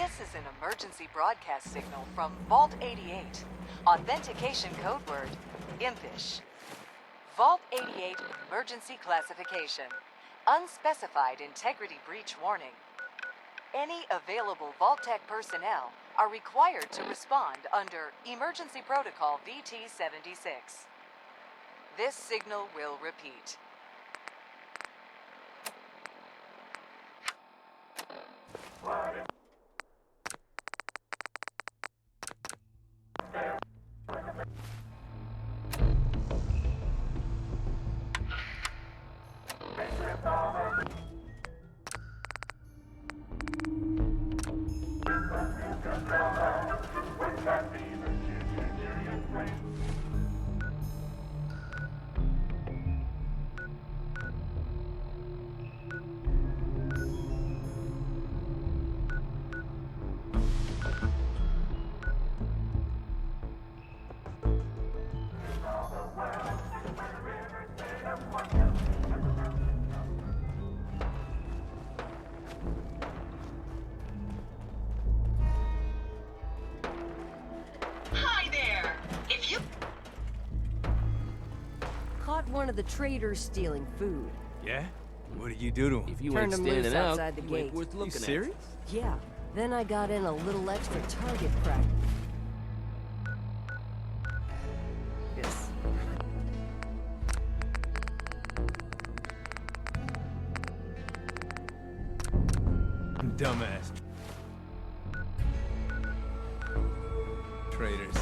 This is an emergency broadcast signal from Vault 88. Authentication code word, impish. Vault 88 emergency classification. Unspecified integrity breach warning. Any available Vault-Tec personnel are required to respond under Emergency Protocol VT-76. This signal will repeat. Caught one of the traders stealing food. Yeah? What did you do to him? If you Turned ain't him loose standing out, outside the you ain't gate. worth looking You at. serious? Yeah, then I got in a little extra target practice. Yes. Dumbass. Traitors.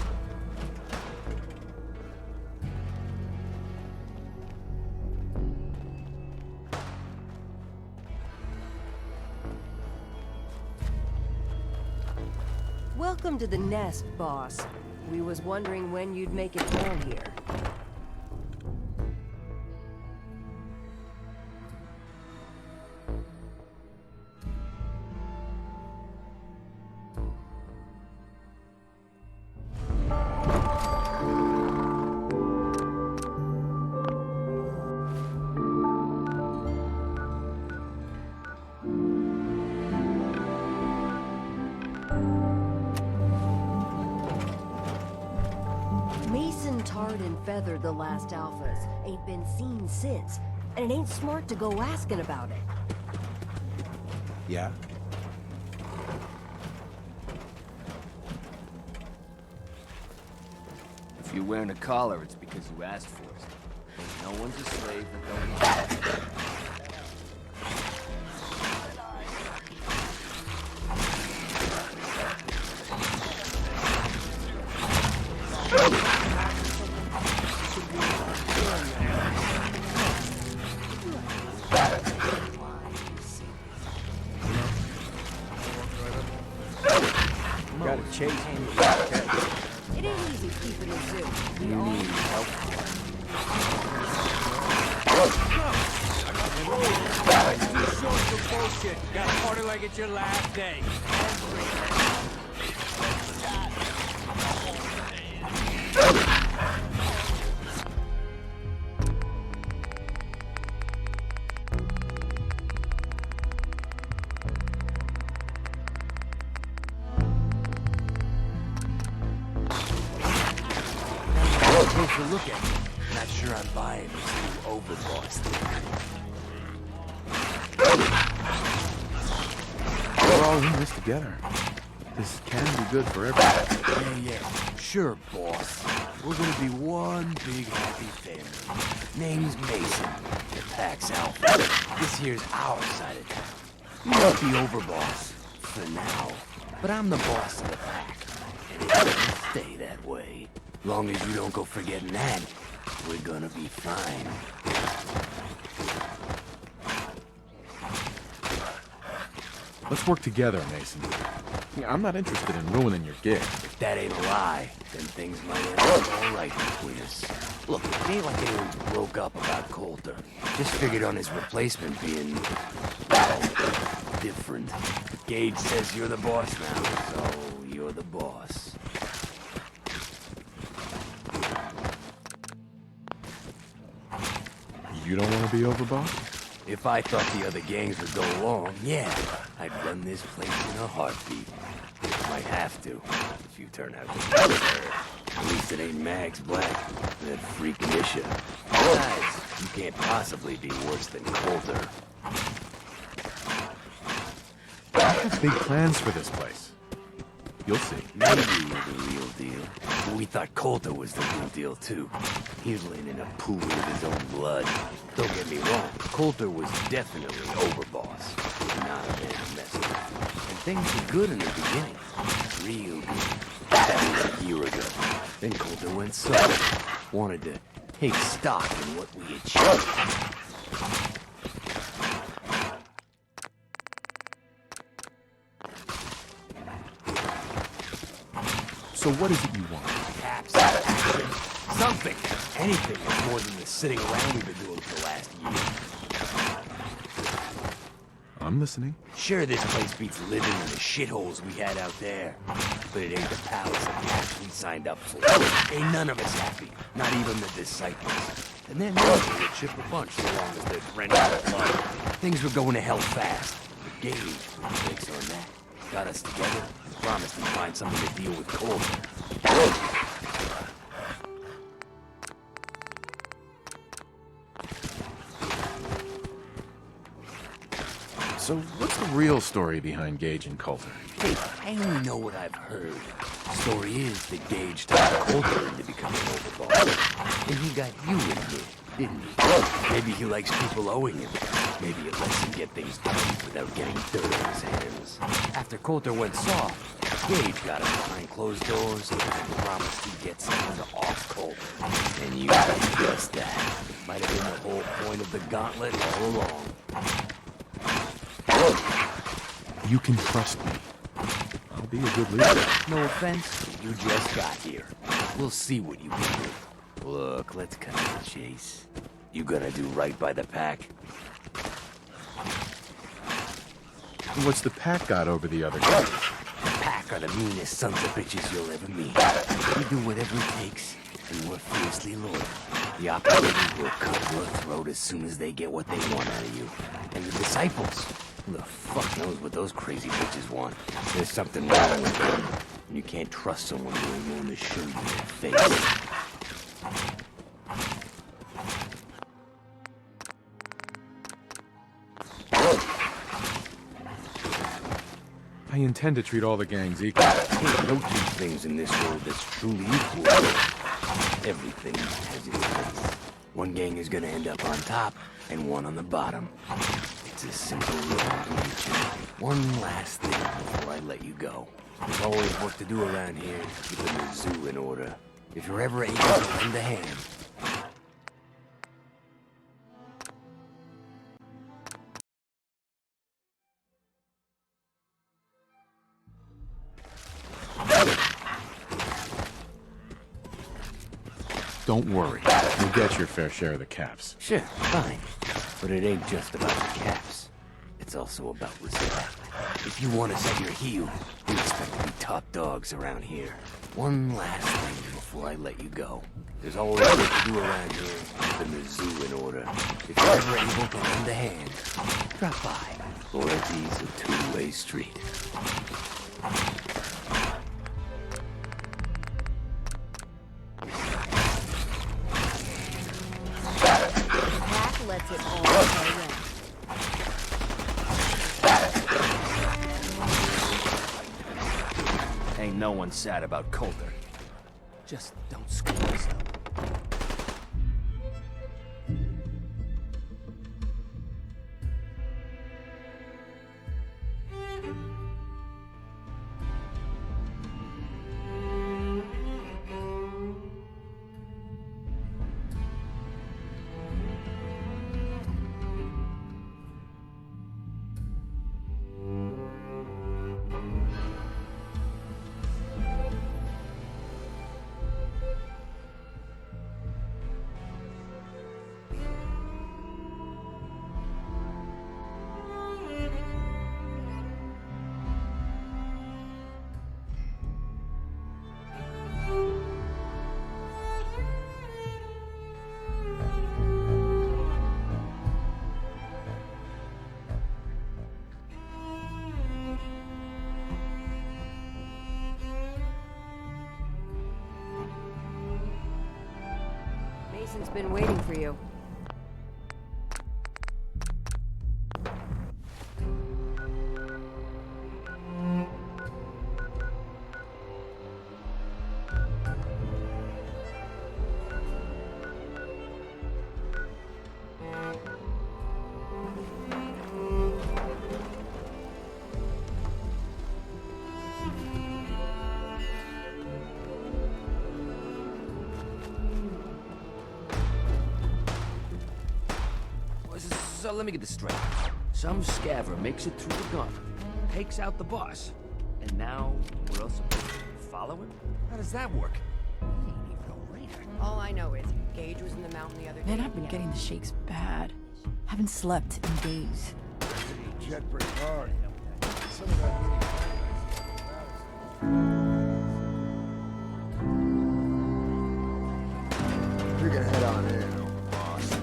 Welcome to the nest, boss. We was wondering when you'd make it down here. Mason tarred and feathered the last alphas. Ain't been seen since. And it ain't smart to go asking about it. Yeah? If you're wearing a collar, it's because you asked for it. Ain't no one's a slave that don't want it. Gotta chase him. It ain't easy keeping a zoo. We all Need help? Too short for bullshit. Gotta party like it's your last day. Closer look at it. Not sure I'm buying this new overboss thing. We're all in this together. This can be good for everyone. Yeah. Sure, boss. We're gonna be one big happy family. Name's Mason. The pack's out. This here's our side of town. You might be overboss for now, but I'm the boss of the pack. And it's gonna stay that way. Long as you don't go forgetting that, we're gonna be fine. Let's work together, Mason. Yeah, I'm not interested in ruining your gig. If that ain't a lie, then things might end up all right between us. Look, it ain't like anyone broke up about Coulter. Just figured on his replacement being, well, different. Gage says you're the boss now, so you're the boss. You don't want to be overboss? If I thought the other gangs would go along, yeah, I'd run this place in a heartbeat. Might have to, if you turn out to be her. At least it ain't Max Black, that freak Misha. Besides, you can't possibly be worse than Coulter. I have big plans for this place. You'll see. Maybe you're the real deal. But we thought Coulter was the real deal, too. He was laying in a pool of his own blood. Don't get me wrong, Coulter was definitely overboss. Not a man to mess with. And things were good in the beginning. Real good. That was a year ago. Then Coulter went soft. Wanted to take stock in what we achieved. So what is it you want? Caps, action, something, anything that's more than the sitting around we've been doing for the last year. I'm listening. Sure, this place beats living in the shitholes we had out there, but it ain't the palace of cash we signed up for. Ain't none of us happy, not even the disciples. And then they would chip a bunch so long as they'd rent out of blood. Things were going to hell fast. But Gage, with the brakes on that, got us together and promised he'd find something to deal with Coulter. So what's the real story behind Gage and Coulter? Hey, I only know what I've heard. The story is that Gage talked Coulter into becoming overboss. And he got you in here, didn't he? Maybe he likes people owing him. Maybe it lets him get things done without getting dirt on his hands. After Coulter went soft, Gage got him behind closed doors and promised he'd get someone to off Coulter. And you did just that. Might have been the whole point of the gauntlet all along. You can trust me. I'll be a good leader. No offense, you just got here. We'll see what you can do. Look, let's cut to the chase. You gonna do right by the pack? What's the pack got over the other guys? The pack are the meanest sons of bitches you'll ever meet. We do whatever it takes, and we're fiercely loyal. The operators will cut your throat as soon as they get what they want out of you. And the disciples, who the fuck knows what those crazy bitches want? There's something wrong with them, and you can't trust someone who ain't willing to show you their face. I intend to treat all the gangs equally. Ain't no two things in this world that's truly equal. Everything has its place. One gang is gonna end up on top, and one on the bottom. It's a simple law of nature. One last thing before I let you go. There's always work to do around here, keeping the zoo in order. If you're ever able to lend a hand, Don't worry. You'll get your fair share of the caps. sure, fine. But it ain't just about the caps. It's also about respect. If you want us at your heel, we expect to be top dogs around here. One last thing before I let you go. There's always work to do around here, keeping the zoo in order. If you're ever able to lend a hand, drop by. Loyalty's a two-way street. Pack lets it all go right. Ain't no one sad about Coulter. Just don't screw us up. Mason's been waiting for you. So let me get this straight. Some scaver makes it through the gauntlet, takes out the boss, and now we're all supposed to follow him? How does that work? He ain't even a raider. All I know is Gage was in the mountain the other day. Man, I've been getting the shakes bad. Haven't slept in days. Jet pretty hard. Some of that meeting. You can head on in, boss.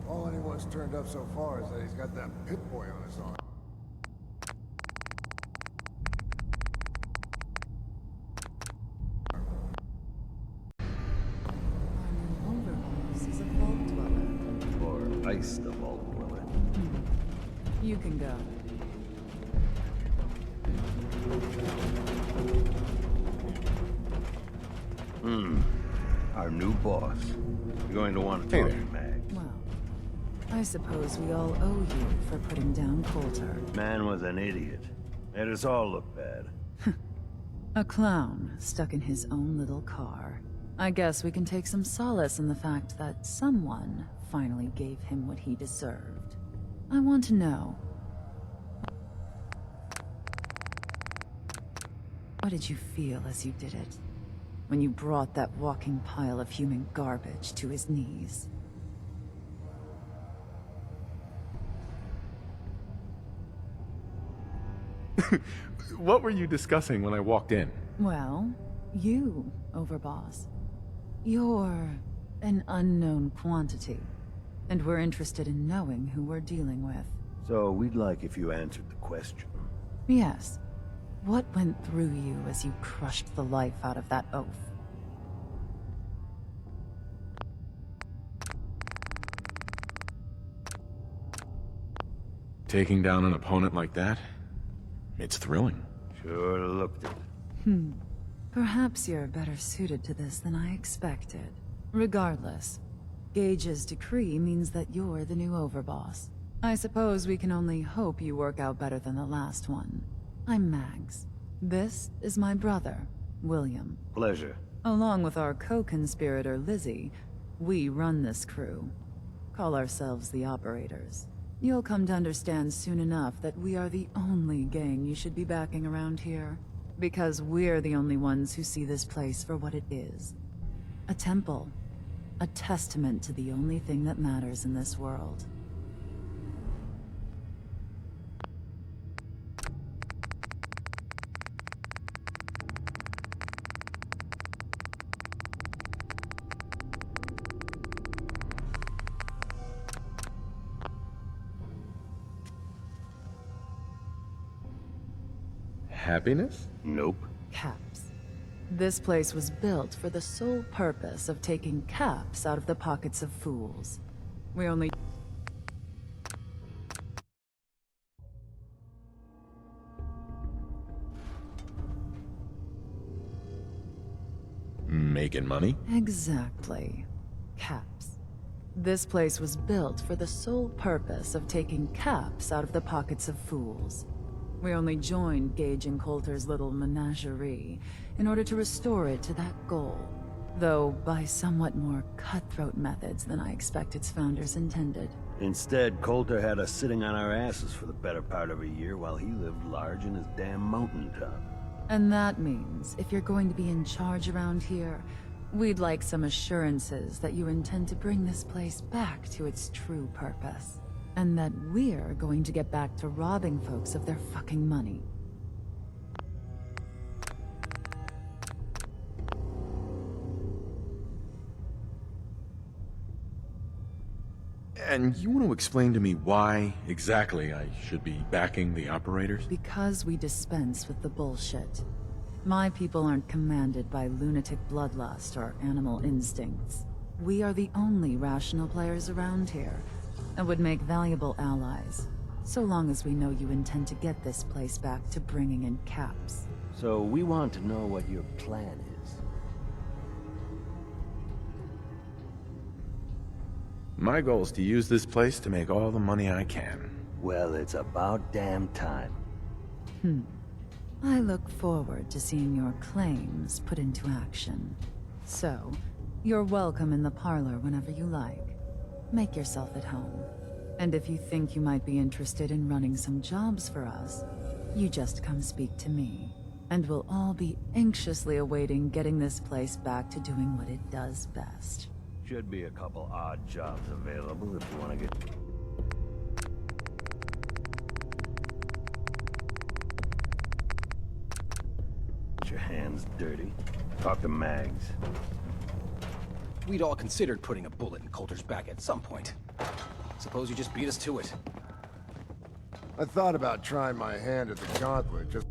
All anyone's turned up so far is that he's got that pit boy on his arm. Overalls is a vault dweller. Or ice the vault dweller. You can go. Our new boss. You're going to want to Hey talk there. to Mag. Well, I suppose we all owe you for putting down Coulter. Man was an idiot. Made us all look bad. A clown stuck in his own little car. I guess we can take some solace in the fact that someone finally gave him what he deserved. I want to know. What did you feel as you did it? When you brought that walking pile of human garbage to his knees? What were you discussing when I walked in? Well, you, Overboss. You're an unknown quantity, and we're interested in knowing who we're dealing with. So we'd like if you answered the question. Yes. What went through you as you crushed the life out of that oaf? Taking down an opponent like that? It's thrilling. Sure looked it. Perhaps you're better suited to this than I expected. Regardless, Gage's decree means that you're the new Overboss. I suppose we can only hope you work out better than the last one. I'm Mags. This is my brother, William. Pleasure. Along with our co-conspirator, Lizzie, we run this crew. Call ourselves the Operators. You'll come to understand soon enough that we are the only gang you should be backing around here. Because we're the only ones who see this place for what it is. A temple. A testament to the only thing that matters in this world. Happiness? Nope. Caps. This place was built for the sole purpose of taking caps out of the pockets of fools. We only... Making money? Exactly. Caps. This place was built for the sole purpose of taking caps out of the pockets of fools. We only joined Gage and Coulter's little menagerie in order to restore it to that goal, though by somewhat more cutthroat methods than I expect its founders intended. Instead, Coulter had us sitting on our asses for the better part of a year while he lived large in his damn mountaintop. And that means, if you're going to be in charge around here, we'd like some assurances that you intend to bring this place back to its true purpose. And that we're going to get back to robbing folks of their fucking money. And you want to explain to me why exactly I should be backing the operators? Because we dispense with the bullshit. My people aren't commanded by lunatic bloodlust or animal instincts. We are the only rational players around here, and would make valuable allies, so long as we know you intend to get this place back to bringing in caps. So we want to know what your plan is. My goal is to use this place to make all the money I can. Well, it's about damn time. I look forward to seeing your claims put into action. So, you're welcome in the parlor whenever you like. Make yourself at home. And if you think you might be interested in running some jobs for us, you just come speak to me. And we'll all be anxiously awaiting getting this place back to doing what it does best. Should be a couple odd jobs available if you want to get... Get your hands dirty. Talk to Mags. We'd all considered putting a bullet in Coulter's back at some point. Suppose you just beat us to it. I thought about trying my hand at the gauntlet, just...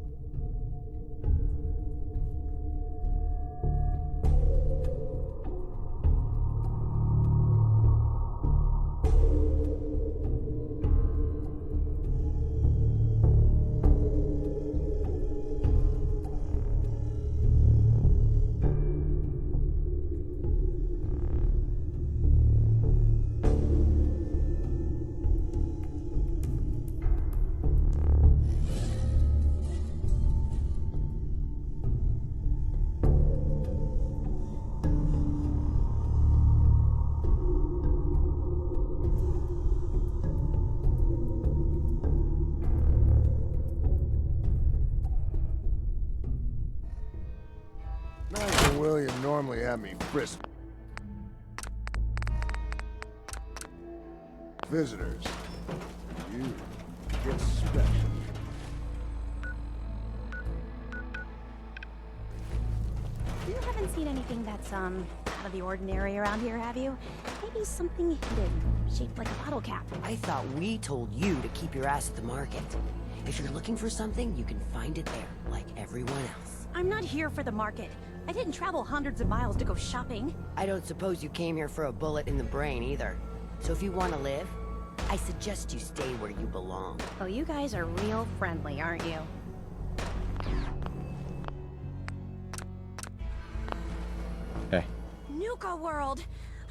William normally had me frisked. Visitors, you get special. You haven't seen anything that's, out of the ordinary around here, have you? Maybe something hidden, shaped like a bottle cap. I thought we told you to keep your ass at the market. If you're looking for something, you can find it there, like everyone else. I'm not here for the market. I didn't travel hundreds of miles to go shopping. I don't suppose you came here for a bullet in the brain either. So if you want to live, I suggest you stay where you belong. Oh, you guys are real friendly, aren't you? Hey. Nuka World!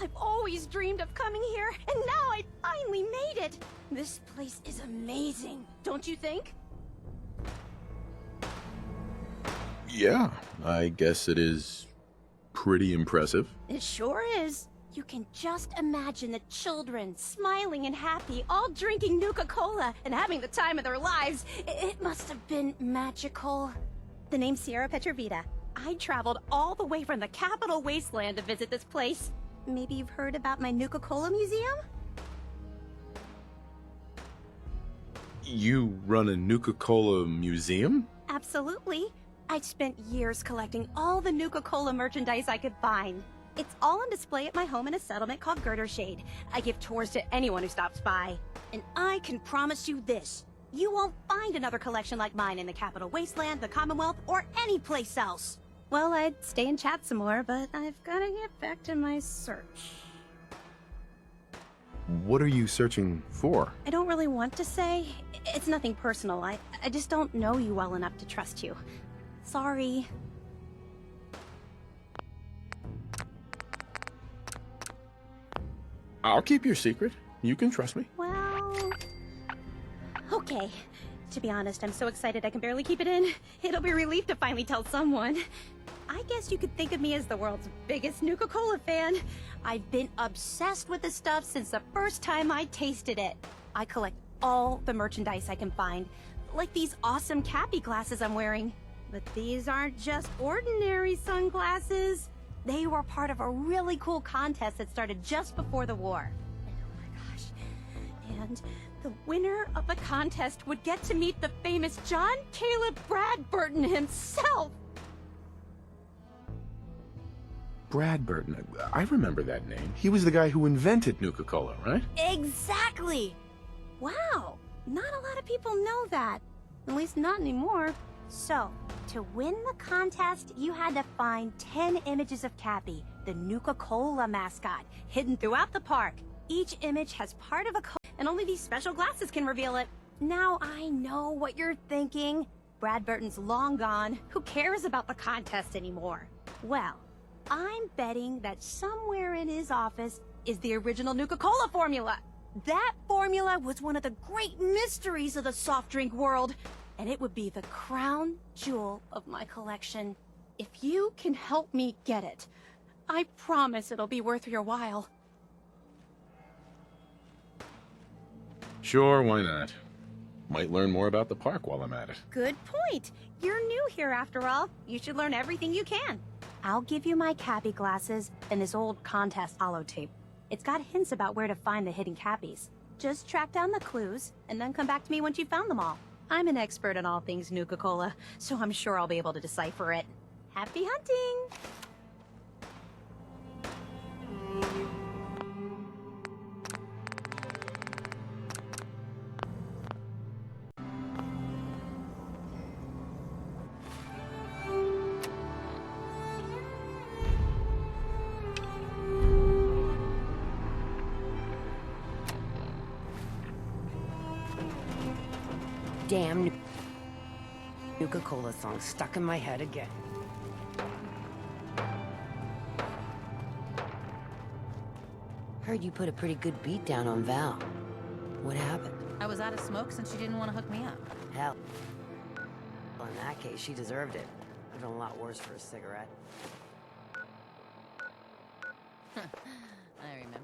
I've always dreamed of coming here, and now I finally made it! This place is amazing, don't you think? Yeah, I guess it is pretty impressive. It sure is. You can just imagine the children, smiling and happy, all drinking Nuka-Cola and having the time of their lives. It must have been magical. The name's Sierra Petrovita. I traveled all the way from the capital wasteland to visit this place. Maybe you've heard about my Nuka-Cola museum? You run a Nuka-Cola museum? Absolutely. I spent years collecting all the Nuka-Cola merchandise I could find. It's all on display at my home in a settlement called Girdershade. I give tours to anyone who stops by. And I can promise you this. You won't find another collection like mine in the Capital Wasteland, the Commonwealth, or any place else. Well, I'd stay and chat some more, but I've gotta get back to my search. What are you searching for? I don't really want to say. It's nothing personal. I just don't know you well enough to trust you. Sorry. I'll keep your secret. You can trust me. Well... okay. To be honest, I'm so excited I can barely keep it in. It'll be a relief to finally tell someone. I guess you could think of me as the world's biggest Nuka-Cola fan. I've been obsessed with the stuff since the first time I tasted it. I collect all the merchandise I can find. Like these awesome Cappy glasses I'm wearing. But these aren't just ordinary sunglasses. They were part of a really cool contest that started just before the war. And oh my gosh. And the winner of the contest would get to meet the famous John Caleb Bradburton himself. Bradburton. I remember that name. He was the guy who invented Nuka-Cola, right? Exactly! Wow, not a lot of people know that. At least not anymore. So, to win the contest, you had to find 10 images of Cappy, the Nuka-Cola mascot, hidden throughout the park. Each image has part of a code, and only these special glasses can reveal it. Now I know what you're thinking. Bradburton's long gone. Who cares about the contest anymore? Well, I'm betting that somewhere in his office is the original Nuka-Cola formula. That formula was one of the great mysteries of the soft drink world, and it would be the crown jewel of my collection. If you can help me get it, I promise it'll be worth your while. Sure, why not? Might learn more about the park while I'm at it. Good point. You're new here after all. You should learn everything you can. I'll give you my Cappy glasses and this old contest holotape. It's got hints about where to find the hidden Cappies. Just track down the clues, and then come back to me once you've found them all. I'm an expert in all things Nuka-Cola, so I'm sure I'll be able to decipher it. Happy hunting! Damn Nuka-Cola song stuck in my head again. Heard you put a pretty good beat down on Val. What happened? I was out of smoke since she didn't want to hook me up. Hell. Well, in that case, she deserved it. I've done a lot worse for a cigarette. I remember.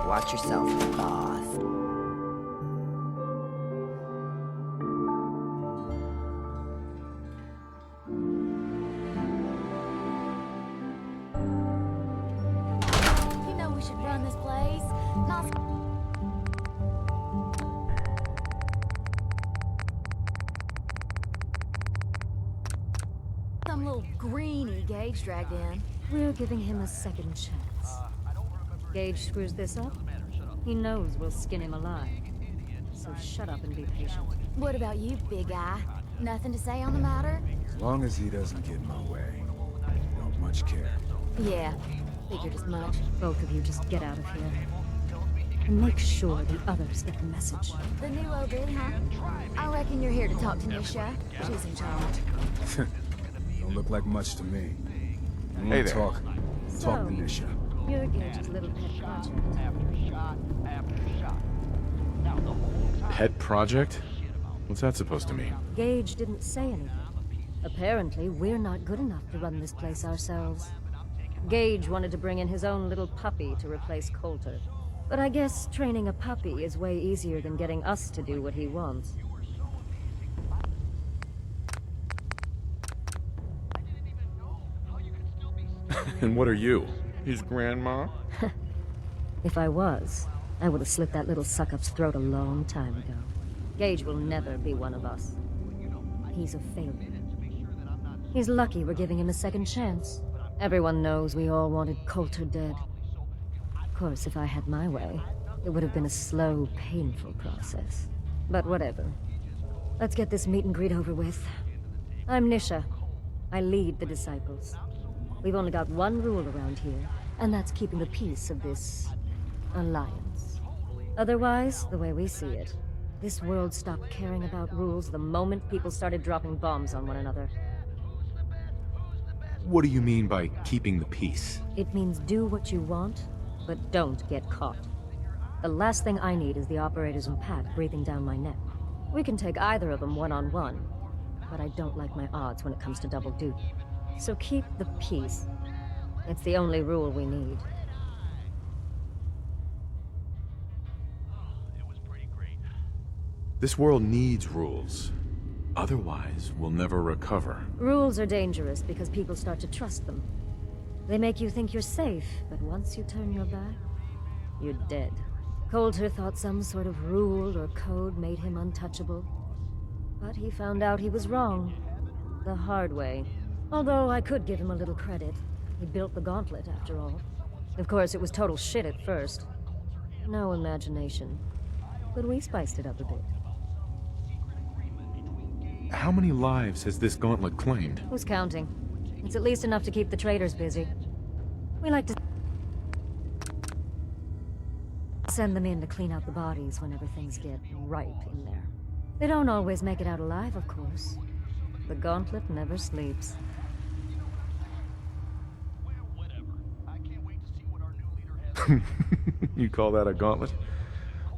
Watch yourself, boss. You know we should run this place. Not some little greenie Gage dragged in. We're giving him a second chance. Gage screws this up, he knows we'll skin him alive. So shut up and be patient. What about you, big guy? Nothing to say on the matter? As long as he doesn't get in my way. Don't much care. Yeah, figured as much. Both of you just get out of here. And make sure the others get the message. The new OB, huh? I reckon you're here to talk to Nisha. She's in charge. Don't look like much to me. Hey there. Talk to Nisha. You're Gage's little pet project. Pet project? What's that supposed to mean? Gage didn't say anything. Apparently, we're not good enough to run this place ourselves. Gage wanted to bring in his own little puppy to replace Coulter. But I guess training a puppy is way easier than getting us to do what he wants. And what are you? His grandma? If I was, I would have slit that little suck-up's throat a long time ago. Gage will never be one of us. He's a failure. He's lucky we're giving him a second chance. Everyone knows we all wanted Coulter dead. Of course, if I had my way, it would have been a slow, painful process. But whatever. Let's get this meet and greet over with. I'm Nisha. I lead the Disciples. We've only got one rule around here, and that's keeping the peace of this alliance. Otherwise, the way we see it, this world stopped caring about rules the moment people started dropping bombs on one another. What do you mean by keeping the peace? It means do what you want, but don't get caught. The last thing I need is the operators and Pat breathing down my neck. We can take either of them one-on-one, but I don't like my odds when it comes to double duty. So keep the peace. It's the only rule we need. This world needs rules. Otherwise, we'll never recover. Rules are dangerous because people start to trust them. They make you think you're safe, but once you turn your back, you're dead. Coulter thought some sort of rule or code made him untouchable. But he found out he was wrong. The hard way. Although I could give him a little credit. He built the gauntlet, after all. Of course, it was total shit at first. No imagination. But we spiced it up a bit. How many lives has this gauntlet claimed? Who's counting? It's at least enough to keep the traders busy. We like to send them in to clean out the bodies whenever things get ripe in there. They don't always make it out alive, of course. The gauntlet never sleeps. You call that a gauntlet?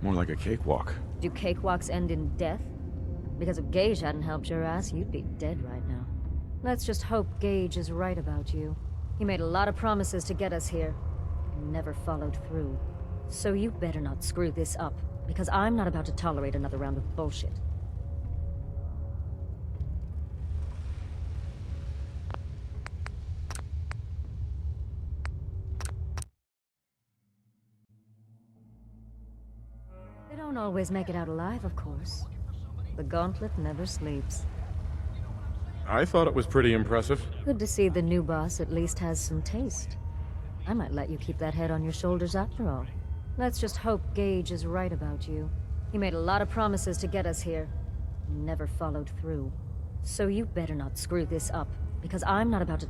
More like a cakewalk. Do cakewalks end in death? Because if Gage hadn't helped your ass, you'd be dead right now. Let's just hope Gage is right about you. He made a lot of promises to get us here, and never followed through. So you better not screw this up, because I'm not about to tolerate another round of bullshit. They don't always make it out alive, of course. The gauntlet never sleeps. I thought it was pretty impressive. Good to see the new boss at least has some taste. I might let you keep that head on your shoulders after all. Let's just hope Gage is right about you. He made a lot of promises to get us here, and never followed through. So you better not screw this up, because I'm not about to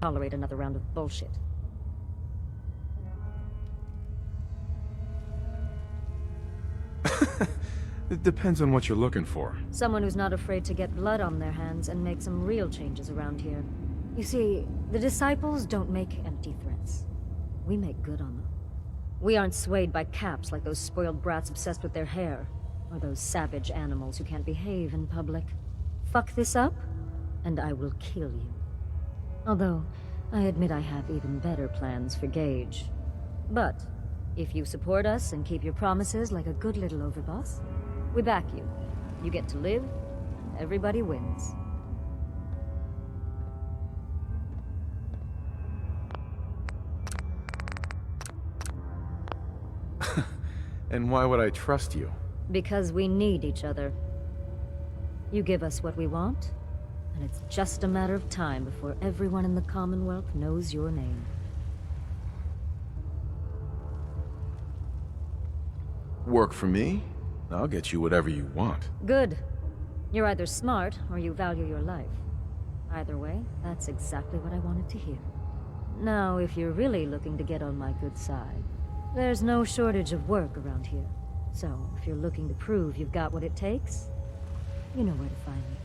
tolerate another round of bullshit. It depends on what you're looking for. Someone who's not afraid to get blood on their hands and make some real changes around here. You see, the disciples don't make empty threats. We make good on them. We aren't swayed by caps like those spoiled brats obsessed with their hair, or those savage animals who can't behave in public. Fuck this up, and I will kill you. Although, I admit I have even better plans for Gage. But, if you support us and keep your promises like a good little overboss, we back you. You get to live, and everybody wins. And why would I trust you? Because we need each other. You give us what we want, and it's just a matter of time before everyone in the Commonwealth knows your name. Work for me? I'll get you whatever you want. Good. You're either smart, or you value your life. Either way, that's exactly what I wanted to hear. Now, if you're really looking to get on my good side, there's no shortage of work around here. So, if you're looking to prove you've got what it takes, you know where to find me.